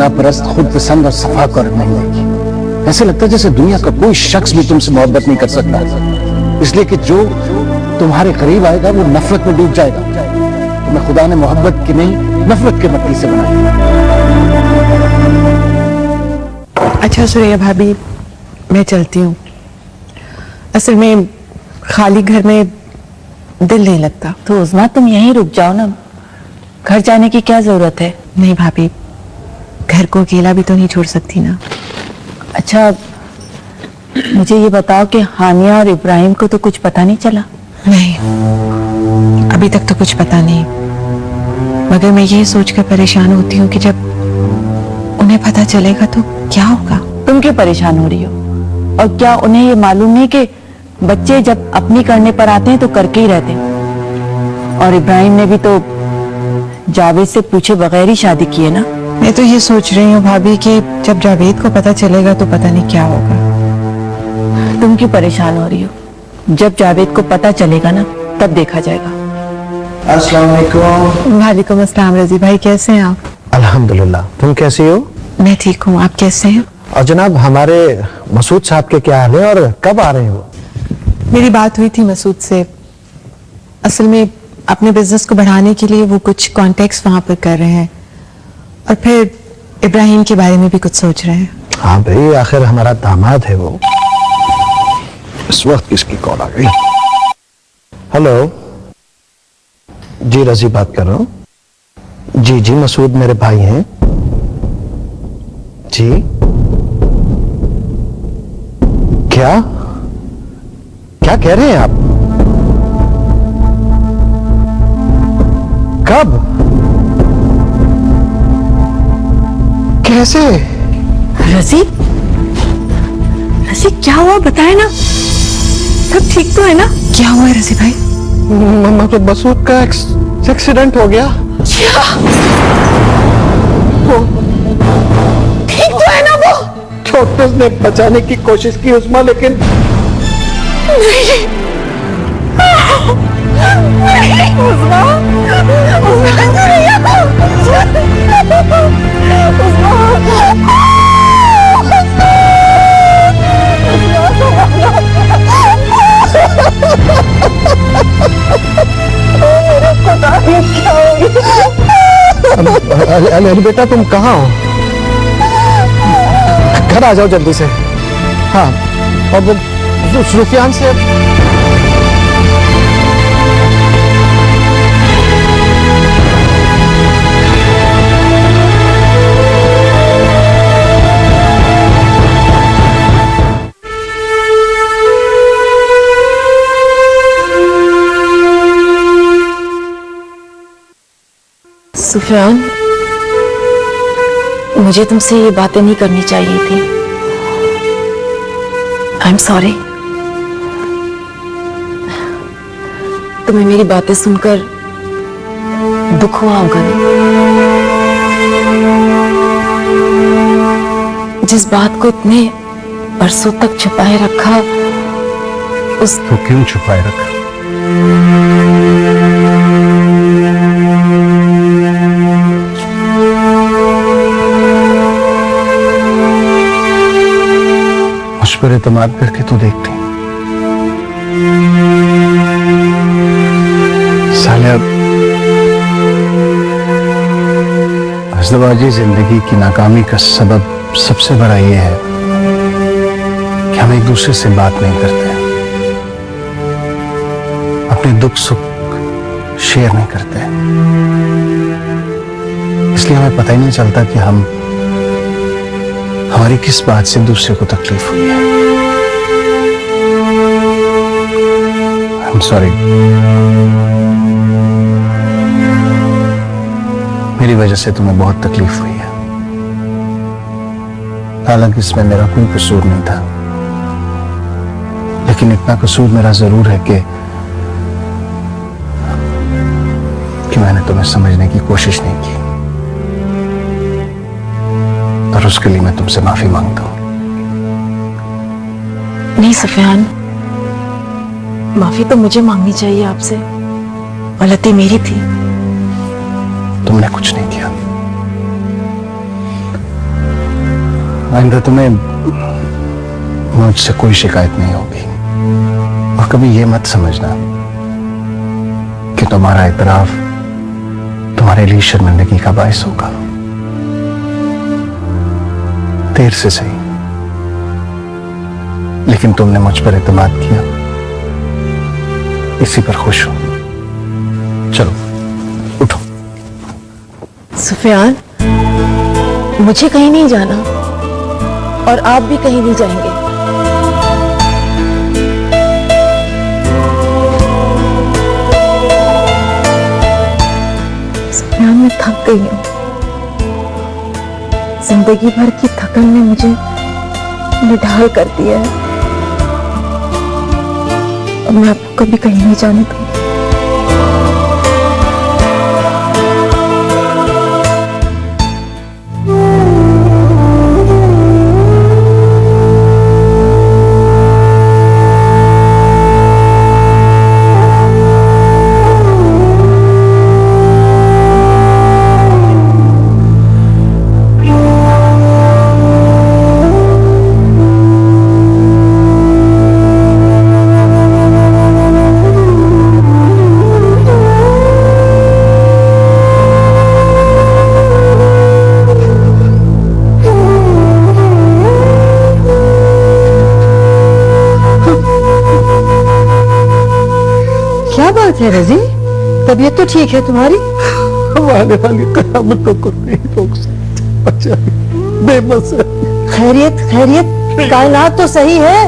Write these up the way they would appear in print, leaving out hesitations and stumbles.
दुनिया परस्त, खुद पसंद और सफा को नहीं देगी। ऐसे लगता है जैसे दुनिया का कोई शख्स भी तुमसे मोहब्बत नहीं कर सकता, इसलिए कि जो तुम्हारे करीब आएगा वो नफरत में डूब जाएगा। तुम्हें खुदा ने मोहब्बत की नहीं, नफरत के मट्टी से बनाया। अच्छा सुरैया भाभी, मैं चलती हूँ। असल में खाली घर में दिल नहीं लगता। तो उस्मा तुम यहीं रुक जाओ ना, घर जाने की क्या जरूरत है? नहीं भाभी, घर को अकेला भी तो नहीं छोड़ सकती ना। अच्छा मुझे ये बताओ कि हानिया और इब्राहिम को तो कुछ पता नहीं चला? नहीं, अभी तक तो कुछ पता नहीं, मगर मैं ये सोचकर परेशान होती हूँ कि जब उन्हें पता चलेगा तो क्या होगा। तुम क्यों परेशान हो रही हो? और क्या उन्हें ये मालूम नहीं कि बच्चे जब अपनी करने पर आते हैं तो करके ही रहते हैं? और इब्राहिम ने भी तो जावेद से पूछे बगैर ही शादी की है ना। मैं तो ये सोच रही हूँ भाभी कि जब जावेद को पता चलेगा तो पता नहीं क्या होगा। तुम क्यों परेशान हो रही हो? जब जावेद को पता चलेगा ना तब देखा जाएगा। अस्सलाम वालेकुम। वालेकुम अस्सलाम। रजी भाई कैसे हैं आप? अल्हम्दुलिल्लाह, तुम कैसी हो? मैं ठीक हूँ, आप कैसे हैं? और जनाब हमारे मसूद साहब के क्या हाल है और कब आ रहे हो? मेरी बात हुई थी मसूद से। असल में अपने बिजनेस को बढ़ाने के लिए वो कुछ कॉन्टेक्ट्स वहां पर कर रहे हैं और फिर इब्राहिम के बारे में भी कुछ सोच रहे हैं। हाँ भाई, आखिर हमारा दामाद है वो। इस वक्त किसकी कॉल आ गई? हेलो जी, रजी बात कर रहा हूँ। जी जी, मसूद मेरे भाई हैं जी। क्या क्या कह रहे हैं आप? कब? कैसे? रजी, रजी क्या हुआ बताए ना, सब ठीक तो है ना? क्या हुआ है रजी भाई? मतलब मसूद का एक्सीडेंट हो गया। क्या? ठीक तो है ना वो? डॉक्टर्स ने बचाने की कोशिश की उस्मा, लेकिन नहीं, नहीं उस्मा, उस्मा अरे बेटा तुम कहाँ हो? घर आ जाओ जल्दी से। हाँ, और वो सुफियान से सुफियान, मुझे तुमसे ये बातें नहीं करनी चाहिए थी। I am sorry. तुम्हें मेरी बातें सुनकर दुख हुआ होगा ना? जिस बात को इतने बरसों तक छुपाए रखा, उस तो क्यों छुपाए रखा? मुझ पर एतमाद करके तो देखती सालिया, अज़दवाजी जिंदगी की नाकामी का सबब सबसे बड़ा ये है कि हम एक दूसरे से बात नहीं करते, अपने दुख सुख शेयर नहीं करते, इसलिए हमें पता ही नहीं चलता कि हमारी किस बात से दूसरे को तकलीफ हुई है। आई एम सॉरी, मेरी वजह से तुम्हें बहुत तकलीफ हुई है। हालांकि इसमें मेरा कोई कसूर नहीं था, लेकिन इतना कसूर मेरा जरूर है कि मैंने तुम्हें समझने की कोशिश नहीं की, और उसके लिए मैं तुमसे माफी मांगता हूं। नहीं सुफियान, माफी तो मुझे मांगनी चाहिए आपसे। गलती मेरी थी। तुमने कुछ नहीं किया, आइंदा तुम्हें मुझसे कोई शिकायत नहीं होगी, और कभी ये मत समझना कि तुम्हारा इतराफ तुम्हारे लिए शर्मिंदगी का बायस होगा। देर से सही, लेकिन तुमने मुझ पर एतमाद किया, इसी पर खुश हूं। चलो उठो। सुफियान, मुझे कहीं नहीं जाना और आप भी कहीं नहीं जाएंगे। सुफियान, मैं थक गई हूं। जिंदगी भर की थकन ने मुझे निढाल कर दिया है। अब मैं आपको कभी कहीं नहीं जाने दूंगी। है रजी, तबीयत तो ठीक है तुम्हारी? हम आने वाली कयामतों को नहीं रोक सकते, बेबस है। खैरियत खैरियत, कायनात तो सही है।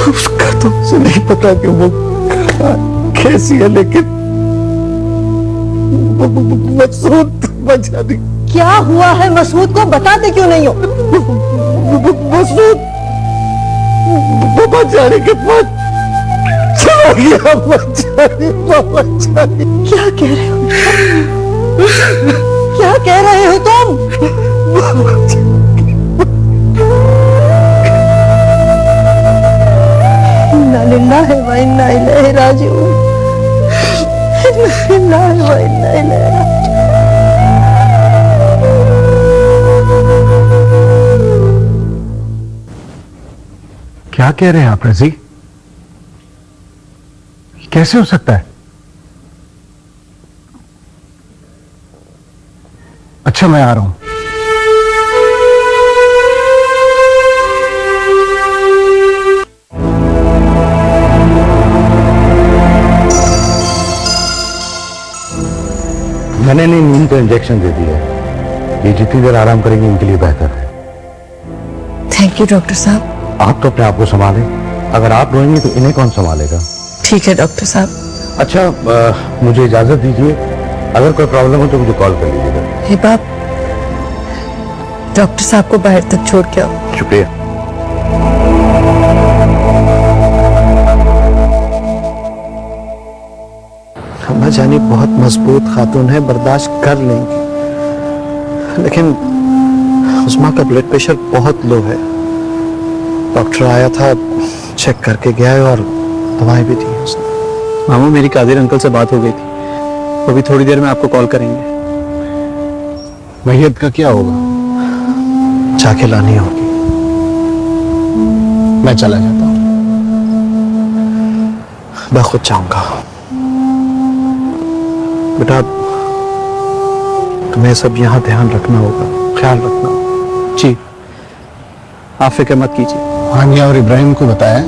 उसका तो उसे नहीं पता कि वो कैसी है, लेकिन मसूद बचा नहीं। क्या हुआ है मसूद को, बताते क्यों नहीं हो? मसूद वो बचाने के बाद चला गया। क्या कह रहे हो? क्या कह रहे हो तुम? इन्ना लिल्लाहि व इन्ना इलैहि राजिऊन। इन्ना लिल्लाहि व इन्ना इलैहि राजिऊन। क्या कह रहे हैं आप रजी? कैसे हो सकता है? अच्छा, मैं आ रहा हूं। मैंने नहीं नींद का इंजेक्शन दे दिया है। ये जितनी देर आराम करेंगे इनके लिए बेहतर है। थैंक यू डॉक्टर साहब। आप तो अपने आप को संभालें। अगर आप रोएंगे तो इन्हें कौन संभालेगा? ठीक है डॉक्टर साहब। अच्छा, मुझे इजाजत दीजिए। अगर कोई प्रॉब्लम हो तो मुझे कॉल कर लीजिएगा। हे बाप, डॉक्टर साहब को बाहर तक छोड़ के आओ। शुक्रिया। अम्मा जानी बहुत मजबूत खातून है, बर्दाश्त कर लेंगी, लेकिन उस्मा का ब्लड प्रेशर बहुत लो है। डॉक्टर आया था, चेक करके गया है और दवाई भी दी उसने। मामू, मेरी कादिर अंकल से बात हो गई थी, वो भी थोड़ी देर में आपको कॉल करेंगे। मैयत का क्या होगा? जाके लानी होगी। मैं चला जाता हूं। मैं खुद जाऊंगा। बेटा, तुम्हें सब यहाँ ध्यान रखना होगा, ख्याल रखना होगा। जी, आप फिक्र मत कीजिए। हानिया और इब्राहिम को बताया?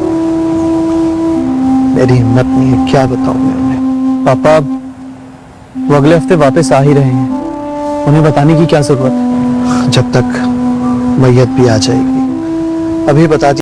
मेरी हिम्मत नहीं है, क्या बताऊं मैं उन्हें। पापा, वो अगले हफ्ते वापस आ ही रहे हैं, उन्हें बताने की क्या जरूरत है? जब तक मैयत भी आ जाएगी, अभी बता दी।